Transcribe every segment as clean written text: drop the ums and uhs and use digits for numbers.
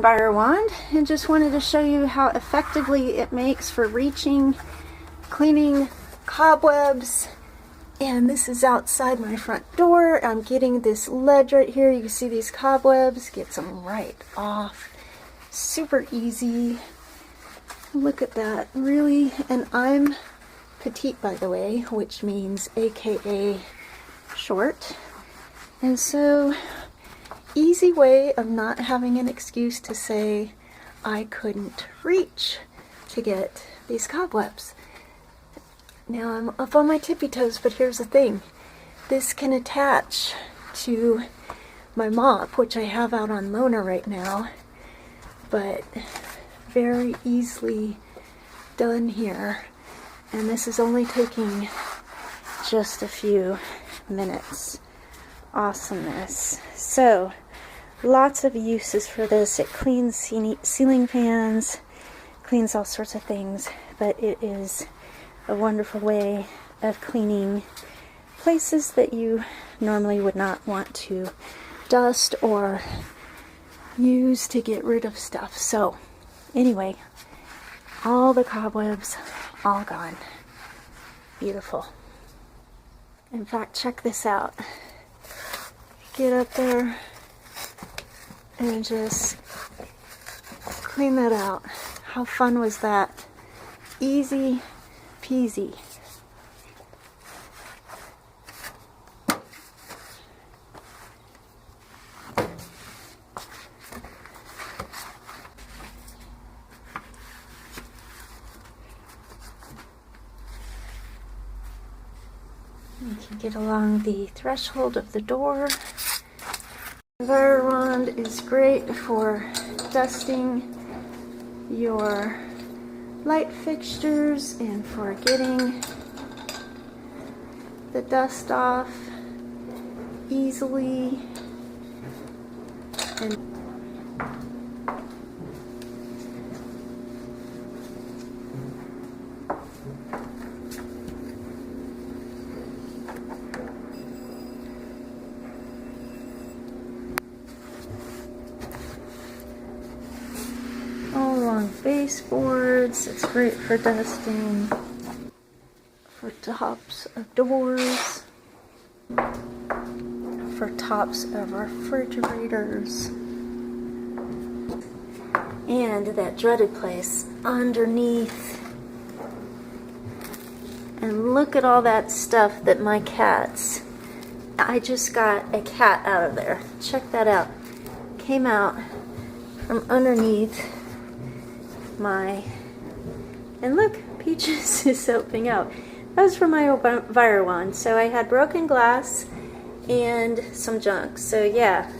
Envirowand and just wanted to show you how effectively it makes for reaching, cleaning cobwebs. And this is outside my front door. I'm getting this ledge right here. You can see these cobwebs. Gets them right off. Super easy. Look at that, really. And I'm petite, by the way, which means AKA short. And so easy way of not having an excuse to say I couldn't reach to get these cobwebs. Now I'm up on my tippy toes, but here's the thing. This can attach to my mop, which I have out on loaner right now, but very easily done here. And this is only taking just a few minutes. Awesomeness. So lots of uses for this. It cleans ceiling fans, cleans all sorts of things, but it is a wonderful way of cleaning places that you normally would not want to dust or use to get rid of stuff. So anyway, all the cobwebs all gone. Beautiful. In fact, check this out. Get up there and just clean that out. How fun was that? Easy peasy. You can get along the threshold of the door. Envirowand is great for dusting your light fixtures and for getting the dust off easily. And baseboards, it's great for dusting, for tops of doors, for tops of refrigerators, and that dreaded place underneath. And look at all that stuff that my cats, I just got a cat out of there. Check that out. Came out from underneath and look, Peaches is helping out. That was from my Envirowand. So I had broken glass and some junk. So yeah,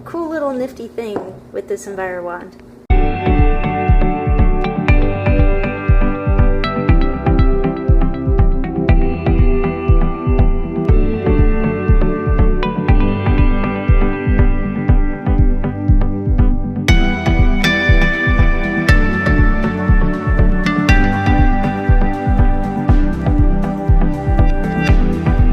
cool little nifty thing with this Envirowand.